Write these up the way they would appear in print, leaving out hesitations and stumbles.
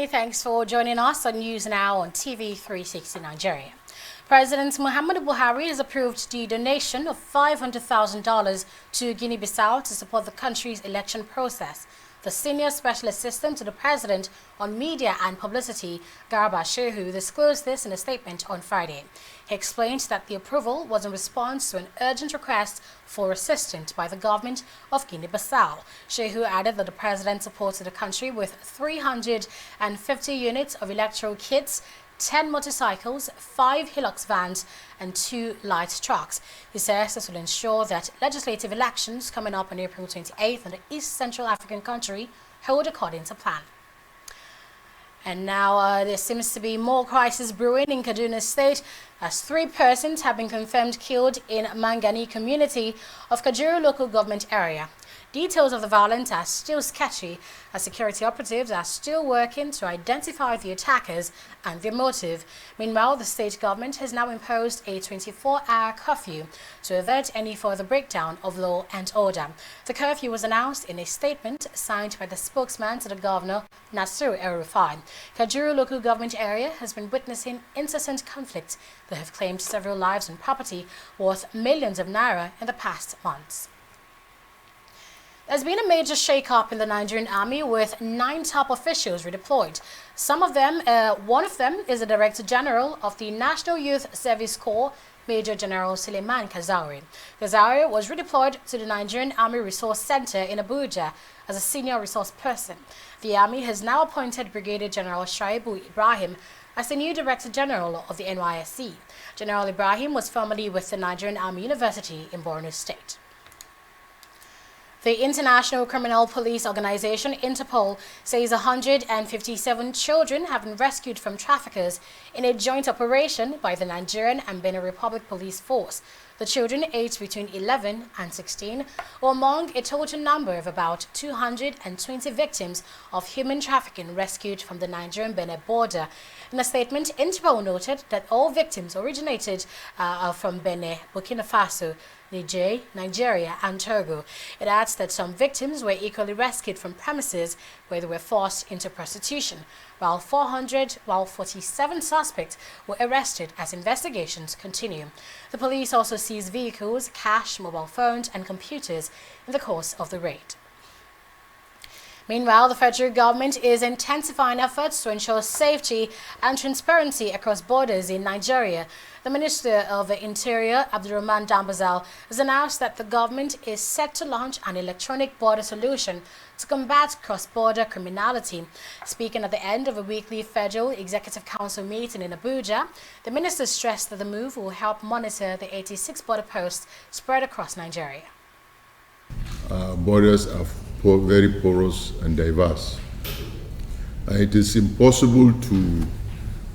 Many thanks for joining us on News Now on TV360 Nigeria. President Muhammadu Buhari has approved the donation of $500,000 to Guinea-Bissau to support the country's election process. The Senior Special Assistant to the President on Media and Publicity, Garba Shehu, disclosed this in a statement on Friday. He explained that the approval was in response to an urgent request for assistance by the government of Guinea-Bissau. Shehu added that the President supported the country with 350 units of electoral kits, 10 motorcycles, 5 Hilux vans, and 2 light trucks. He says this will ensure that legislative elections coming up on April 28th in the East Central African country hold according to plan. And now there seems to be more crisis brewing in Kaduna State as 3 persons have been confirmed killed in Mangani community of Kajuru local government area. Details of the violence are still sketchy as security operatives are still working to identify the attackers and their motive. Meanwhile, the state government has now imposed a 24-hour curfew to avert any further breakdown of law and order. The curfew was announced in a statement signed by the spokesman to the governor, Nasiru El-Rufai. Kajuru local government area has been witnessing incessant conflicts that have claimed several lives and property worth millions of naira in the past months. There's been a major shake-up in the Nigerian army with 9 top officials redeployed. One of them is the Director General of the National Youth Service Corps, Major General Suleiman Kazauri. Kazauri was redeployed to the Nigerian Army Resource Center in Abuja as a senior resource person. The army has now appointed Brigadier General Shaibu Ibrahim as the new Director General of the NYSC. General Ibrahim was formerly with the Nigerian Army University in Borno State. The International Criminal Police Organization, Interpol, says 157 children have been rescued from traffickers in a joint operation by the Nigerian and Benin Republic Police Force. The children, aged between 11 and 16, were among a total number of about 220 victims of human trafficking rescued from the Nigerian-Benin border. In a statement, Interpol noted that all victims originated from Benin, Burkina Faso, Nigeria, and Togo. It adds that some victims were equally rescued from premises where they were forced into prostitution, while 47 suspects were arrested as investigations continue. The police also seized vehicles, cash, mobile phones, and computers in the course of the raid. Meanwhile, the federal government is intensifying efforts to ensure safety and transparency across borders in Nigeria. The Minister of the Interior, Abdulrahman Dambazal, has announced that the government is set to launch an electronic border solution to combat cross-border criminality. Speaking at the end of a weekly Federal Executive Council meeting in Abuja, the minister stressed that the move will help monitor the 86 border posts spread across Nigeria. Borders are very porous and diverse. It is impossible to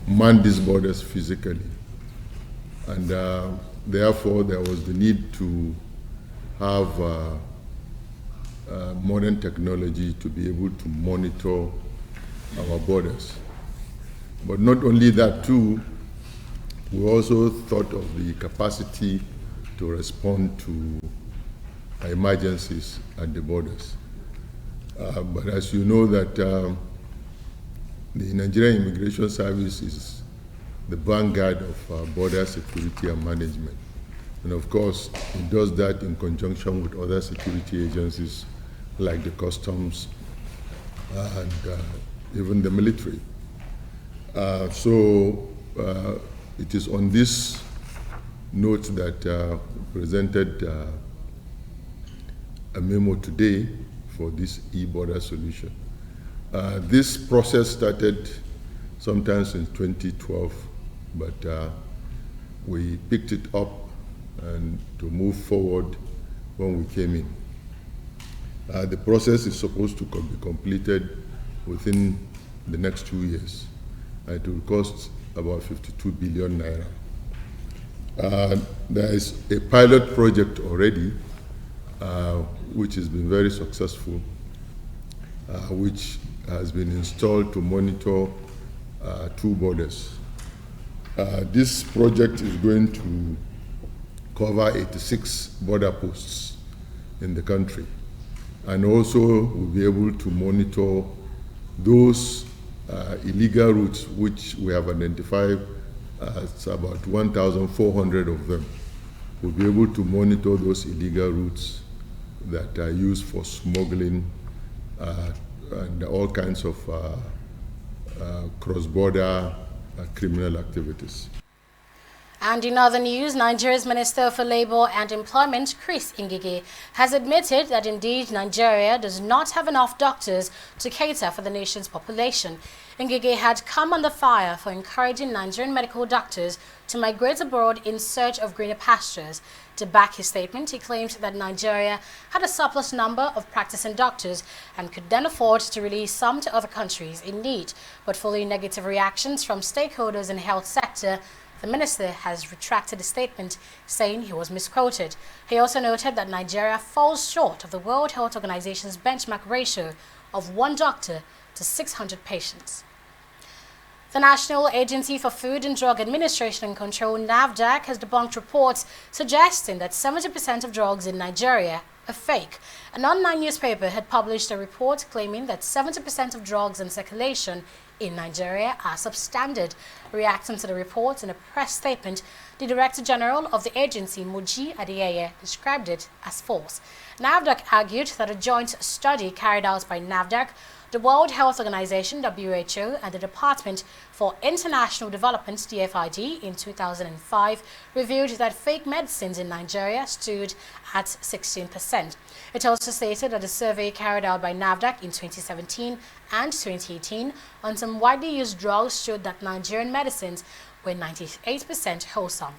man these borders physically, and therefore there was the need to have modern technology to be able to monitor our borders. But not only that too, we also thought of the capacity to respond to emergencies at the borders. But as you know that the Nigerian Immigration Service is the vanguard of border security and management. And of course, it does that in conjunction with other security agencies like the customs and even the military. So it is on this note that we presented a memo today for this e-border solution. This process started sometime in 2012, but we picked it up and to move forward when we came in. The process is supposed to be completed within the next 2 years. It will cost about 52 billion naira. There is a pilot project already which has been very successful, which has been installed to monitor 2 borders. This project is going to cover 86 border posts in the country, and also will be able to monitor those illegal routes, which we have identified as about 1,400 of them. We'll be able to monitor those illegal routes that are used for smuggling and all kinds of cross-border criminal activities. And in other news, Nigeria's Minister for Labour and Employment, Chris Ngige, has admitted that indeed Nigeria does not have enough doctors to cater for the nation's population. Ngige had come under fire for encouraging Nigerian medical doctors to migrate abroad in search of greener pastures. To back his statement, he claimed that Nigeria had a surplus number of practicing doctors and could then afford to release some to other countries in need. But following negative reactions from stakeholders in the health sector, the minister has retracted the statement, saying he was misquoted. He also noted that Nigeria falls short of the World Health Organization's benchmark ratio of 1 doctor to 600 patients. The National Agency for Food and Drug Administration and Control, NAFDAC, has debunked reports suggesting that 70% of drugs in Nigeria are fake. An online newspaper had published a report claiming that 70% of drugs in circulation in Nigeria are substandard. Reacting to the report in a press statement, the Director General of the agency, Moji Adeyeye, described it as false. NAFDAC argued that a joint study carried out by NAFDAC, the World Health Organization, WHO, and the Department for International Development, DFID, in 2005 revealed that fake medicines in Nigeria stood at 16%. It also stated that a survey carried out by NAFDAC in 2017 and 2018 on some widely used drugs showed that Nigerian medicines were 98% wholesome.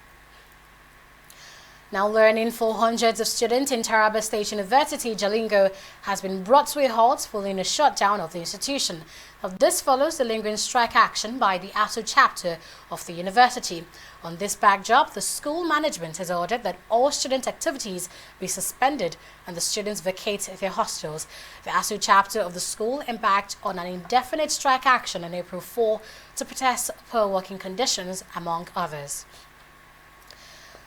Now, learning for hundreds of students in Taraba State University, Jalingo, has been brought to a halt following a shutdown of the institution. Now, this follows the lingering strike action by the ASU chapter of the university. On this backdrop, the school management has ordered that all student activities be suspended and the students vacate their hostels. The ASU chapter of the school embarked on an indefinite strike action on April 4 to protest poor working conditions, among others.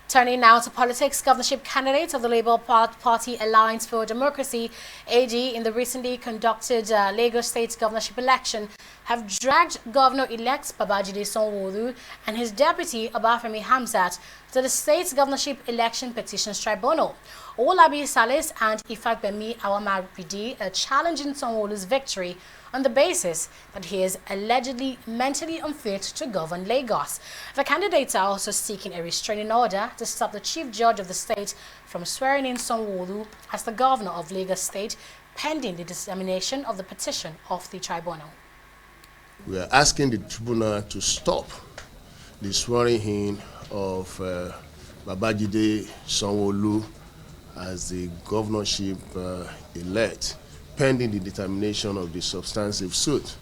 Turning now to politics, governorship candidates of the Labour Party Alliance for Democracy, AD, in the recently conducted Lagos State governorship election have dragged Governor-elect Babajide Sanwo-Olu and his deputy Obafemi Hamzat to the state's governorship election petitions tribunal. Olabi Salis and Ifakbemi Awamaridi are challenging Sanwo-Olu's victory on the basis that he is allegedly mentally unfit to govern Lagos. The candidates are also seeking a restraining order to stop the chief judge of the state from swearing in Sanwo-Olu as the governor of Lagos State, pending the dissemination of the petition of the tribunal. We are asking the tribunal to stop the swearing in of Babajide Sanwo-Olu as the governorship elect, pending the determination of the substantive suit.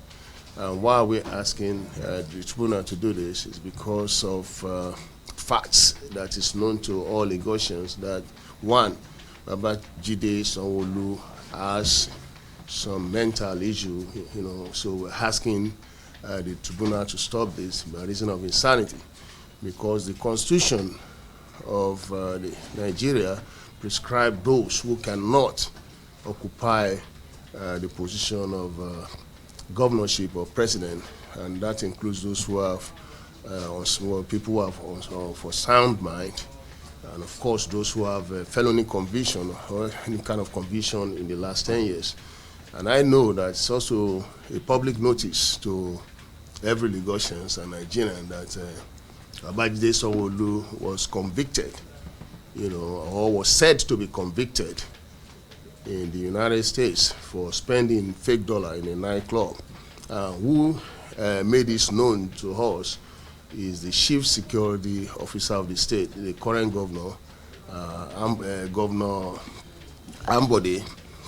And why we're asking the tribunal to do this is because of facts that is known to all Lagosians that, one, Babajide Sanwo-Olu has some mental issue, so we're asking the tribunal to stop this by reason of insanity, because the constitution of Nigeria prescribes those who cannot occupy the position of governorship or president, and that includes those who have people who have for sound mind, and of course those who have a felony conviction or any kind of conviction in the last 10 years. And I know that it's also a public notice to every Lagosians and Nigerian that Babajide Sanwo-Olu was convicted, or was said to be convicted in the United States for spending fake dollar in a nightclub. Who made this known to us is the chief security officer of the state, the current governor, Governor Ambode,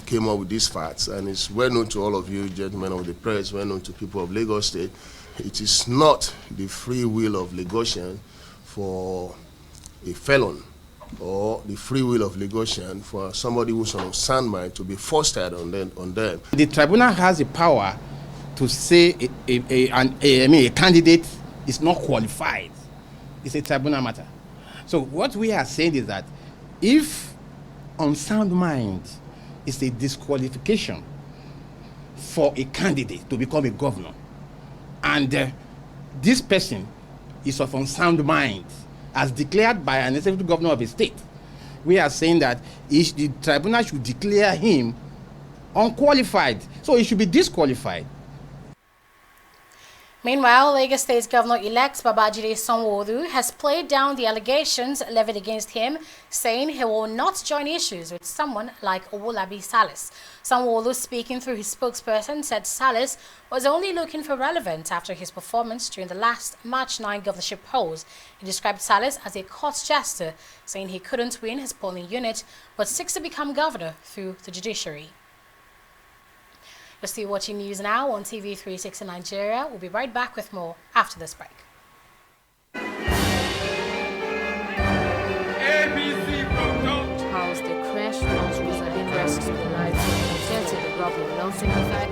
came up with these facts, and it's well known to all of you, gentlemen of the press, well known to people of Lagos State. It is not the free will of Lagosian for a felon or the free will of Lagosian for somebody who's on sound mind to be forced on them. The tribunal has the power to say a candidate is not qualified. It's a tribunal matter. So what we are saying is that if unsound mind is a disqualification for a candidate to become a governor, and this person is of unsound mind, as declared by an executive governor of a state. We are saying that the tribunal should declare him unqualified, so he should be disqualified. Meanwhile, Lagos State Governor-elect Babajide Sanwo-Olu has played down the allegations levied against him, saying he will not join issues with someone like Owolabi Salis. Sanwo-Olu, speaking through his spokesperson, said Salis was only looking for relevance after his performance during the last March 9 governorship polls. He described Salis as a court jester, saying he couldn't win his polling unit but seeks to become governor through the judiciary. You're still watching news now on TV360 Nigeria. We'll be right back with more after this break. House the crash launch recently crashed to the lights and sheltered the problem well simplified.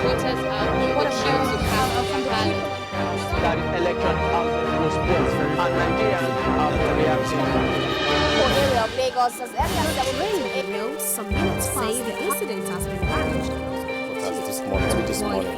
Voters are accused of having that electronic response and Nigerians are reacting. area of Lagos as early as 7 some minutes say the incident has been managed. This morning.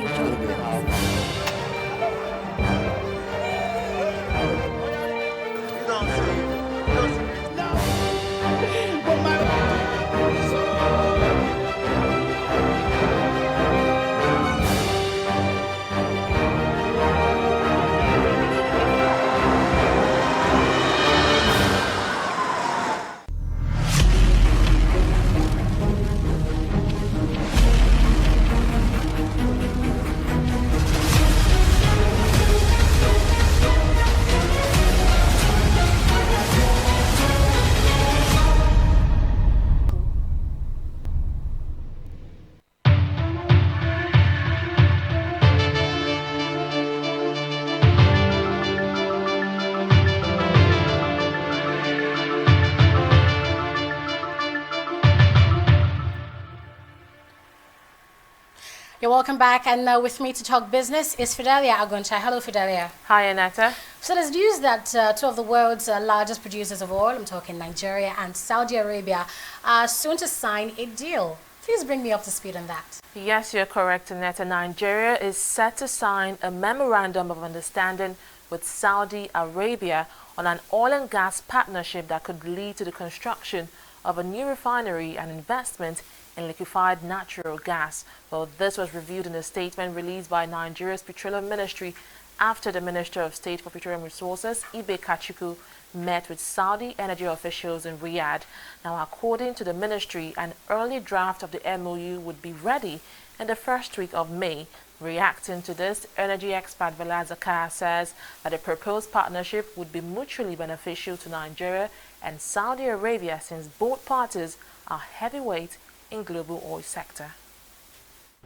You're welcome back, and with me to talk business is Fidelia Aguncha. Hello, Fidelia. Hi, Anata. So there's news that two of the world's largest producers of oil, I'm talking Nigeria and Saudi Arabia, are soon to sign a deal. Please bring me up to speed on that. Yes, you're correct, Aneta. Nigeria is set to sign a memorandum of understanding with Saudi Arabia on an oil and gas partnership that could lead to the construction of a new refinery and investment in liquefied natural gas. Well, this was revealed in a statement released by Nigeria's Petroleum Ministry after the Minister of State for Petroleum Resources, Ibe Kachuku, met with Saudi energy officials in Riyadh. Now, according to the ministry, an early draft of the MOU would be ready in the first week of May. Reacting to this, energy expert Vala Zakar says that the proposed partnership would be mutually beneficial to Nigeria and Saudi Arabia, since both parties are heavyweights in global oil sector.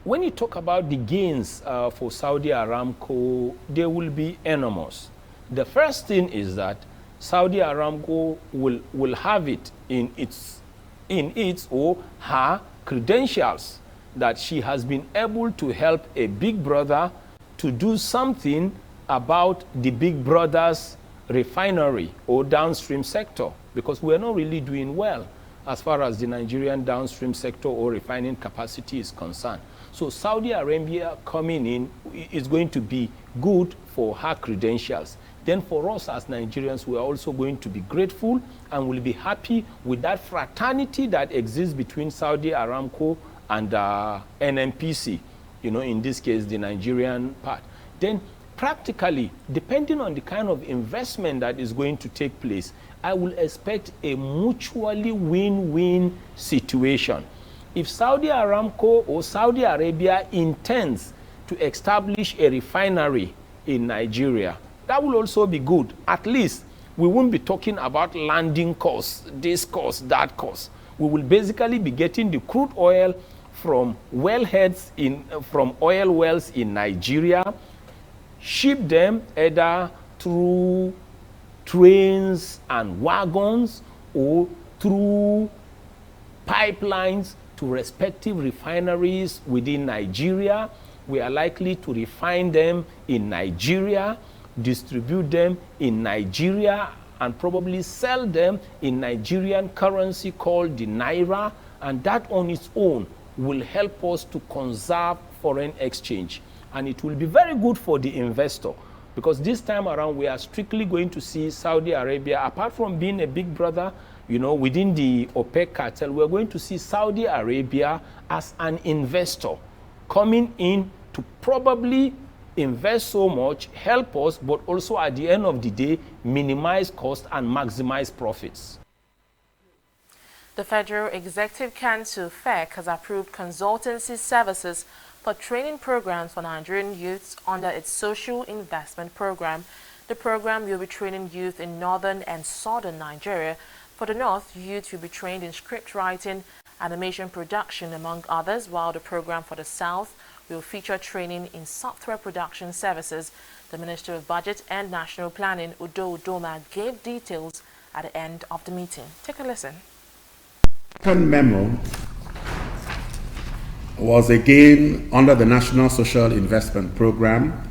When you talk about the gains for Saudi Aramco, they will be enormous. The first thing is that Saudi Aramco will have it in its or her credentials that she has been able to help a big brother to do something about the big brother's refinery or downstream sector, because we're not really doing well as far as the Nigerian downstream sector or refining capacity is concerned. So Saudi Arabia coming in is going to be good for her credentials. Then for us as Nigerians, we are also going to be grateful and will be happy with that fraternity that exists between Saudi Aramco and NNPC, you know, in this case, the Nigerian part. Then practically, depending on the kind of investment that is going to take place, I will expect a mutually win-win situation. If Saudi Aramco or Saudi Arabia intends to establish a refinery in Nigeria, that will also be good. At least we won't be talking about landing costs, this cost, that cost. We will basically be getting the crude oil from wellheads from oil wells in Nigeria, ship them either through trains and wagons or through pipelines to respective refineries within Nigeria. We are likely to refine them in Nigeria, distribute them in Nigeria, and probably sell them in Nigerian currency called the Naira, and that on its own will help us to conserve foreign exchange. And it will be very good for the investor, because this time around we are strictly going to see Saudi Arabia, apart from being a big brother, you know, within the OPEC cartel, we're going to see Saudi Arabia as an investor coming in to probably invest so much, help us, but also at the end of the day, minimize cost and maximize profits. The Federal Executive Council, FEC, has approved consultancy services for training programs for Nigerian youths under its Social Investment Program. The program will be training youth in northern and southern Nigeria. For the north, youth will be trained in script writing, animation production, among others, while the program for the south will feature training in software production services. The Minister of Budget and National Planning, Udo Udoma, gave details at the end of the meeting. Take a listen. The memo was again under the National Social Investment Program,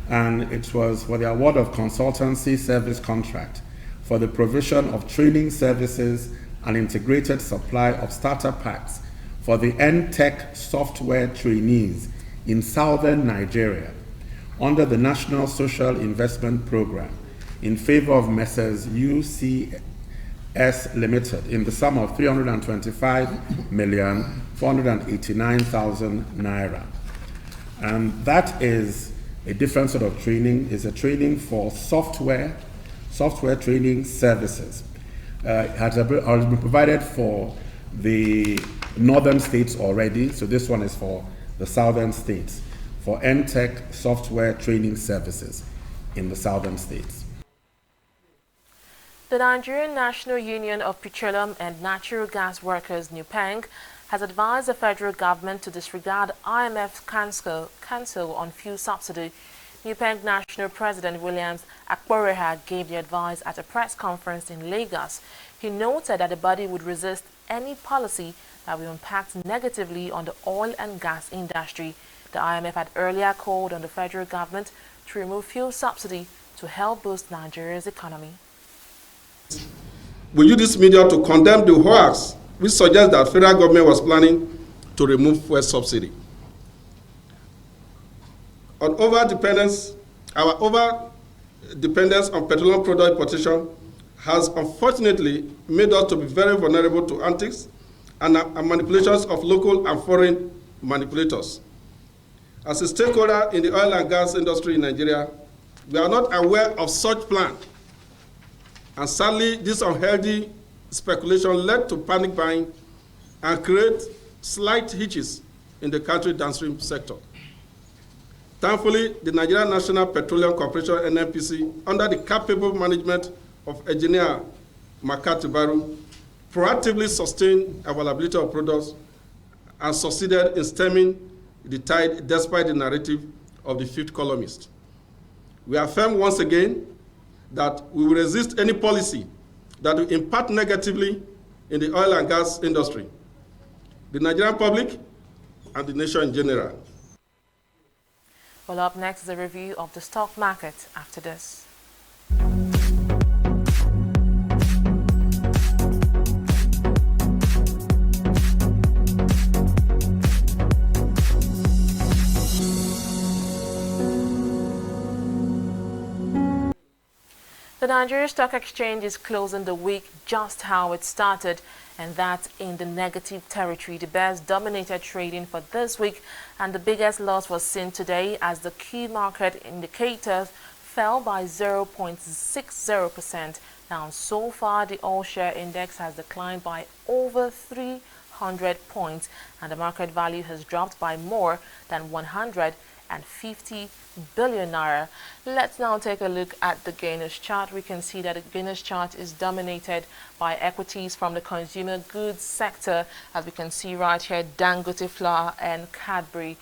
and it was for the award of consultancy service contract for the provision of training services and integrated supply of starter packs for the N-Tech software trainees in southern Nigeria under the National Social Investment Program in favor of Messrs. UCS Limited in the sum of 325,489,000 naira. And that is a different sort of training. It's a training for software training services. Has been provided for the northern states already, so this one is for the southern states, for N-Tech software training services in the southern states. The Nigerian National Union of Petroleum and Natural Gas Workers, NUPENG, has advised the federal government to disregard IMF's council on fuel subsidy. NUPENG National President Williams Akporeha gave the advice at a press conference in Lagos. He noted that the body would resist any policy that will impact negatively on the oil and gas industry. The IMF had earlier called on the federal government to remove fuel subsidy to help boost Nigeria's economy. We use this media to condemn the hoax which suggests that federal government was planning to remove fuel subsidy. Our over-dependence on petroleum product importation has unfortunately made us to be very vulnerable to antics and manipulations of local and foreign manipulators. As a stakeholder in the oil and gas industry in Nigeria, we are not aware of such plan. And sadly, this unhealthy speculation led to panic buying and create slight hitches in the country downstream sector. Thankfully, the Nigerian National Petroleum Corporation, NNPC, under the capable management of engineer Makati Baru, proactively sustained availability of products and succeeded in stemming the tide despite the narrative of the fifth columnist. We affirm once again that we will resist any policy that will impact negatively in the oil and gas industry, the Nigerian public, and the nation in general. Well, up next is a review of the stock market after this. The Nigerian Stock Exchange is closing the week just how it started, and that's in the negative territory. The best dominated trading for this week, and the biggest loss was seen today as the key market indicators fell by 0.60%. Now, so far, the all-share index has declined by over 300 points, and the market value has dropped by more than 150 billion naira. Let's now take a look at the gainers chart. We can see that the gainers chart is dominated by equities from the consumer goods sector, as we can see right here, Dangote Flour and Cadbury,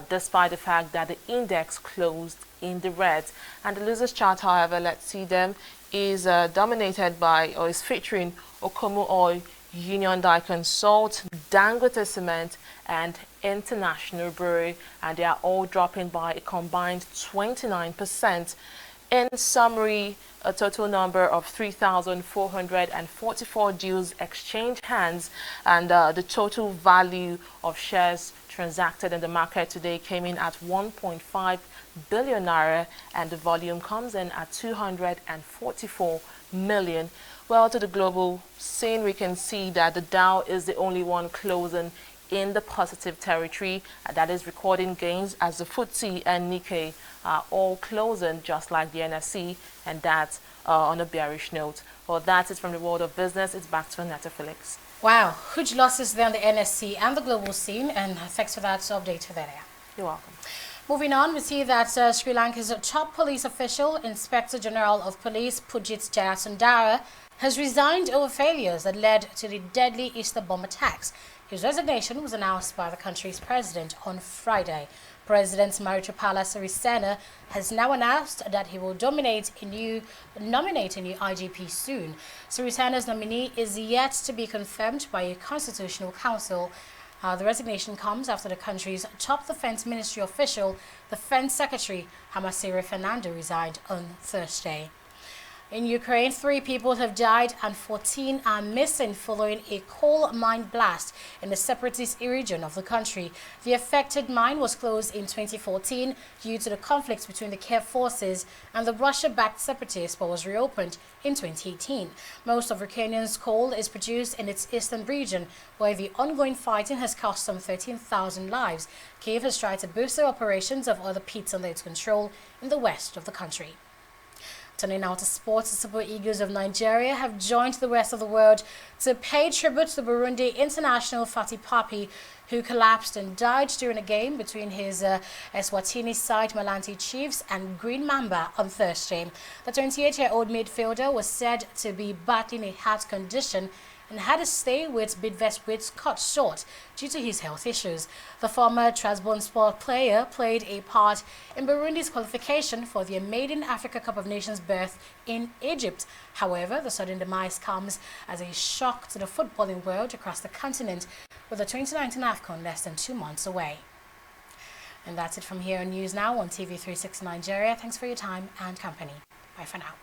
despite the fact that the index closed in the red. And the losers chart, however, let's see them, is dominated by, or is featuring Okomu Oil, Union Daikon Salt, Dangote Cement, and International Brewery, and they are all dropping by a combined 29%. In summary, a total number of 3,444 deals exchanged hands, and the total value of shares transacted in the market today came in at 1.5 billion naira, and the volume comes in at 244 million. Well, to the global scene, we can see that the Dow is the only one closing in the positive territory, that is recording gains, as the FTSE and Nikkei are all closing just like the NSE, and that's on a bearish note. Well, that's it from the world of business. It's back to Annetta Felix. Wow, huge losses there on the NSE and the global scene, and thanks for that update for that. You're welcome. Moving on, we see that Sri Lanka's top police official, Inspector General of Police Pujit Jayasundara, has resigned over failures that led to the deadly Easter bomb attacks. His resignation was announced by the country's president on Friday. President Maithripala Sirisena has now announced that he will nominate a new IGP soon. Sirisena's nominee is yet to be confirmed by a constitutional council. The resignation comes after the country's top defense ministry official, Defense Secretary Hamasiri Fernando, resigned on Thursday. In Ukraine, 3 people have died and 14 are missing following a coal mine blast in the separatist region of the country. The affected mine was closed in 2014 due to the conflicts between the Kiev forces and the Russia-backed separatists, but was reopened in 2018. Most of Ukrainian's coal is produced in its eastern region, where the ongoing fighting has cost some 13,000 lives. Kiev has tried to boost their operations of other pits under its control in the west of the country. Turning now to sports, the Super Eagles of Nigeria have joined the rest of the world to pay tribute to Burundi international Fatih Papi, who collapsed and died during a game between his Eswatini side Malanti Chiefs and Green Mamba on Thursday. The 28-year-old midfielder was said to be battling a heart condition and had his stay with Bidvest cut short due to his health issues. The former Trabzonspor player played a part in Burundi's qualification for the maiden Africa Cup of Nations berth in Egypt. However, the sudden demise comes as a shock to the footballing world across the continent, with the 2019 AFCON less than 2 months away. And that's it from here on News Now on TV360 Nigeria. Thanks for your time and company. Bye for now.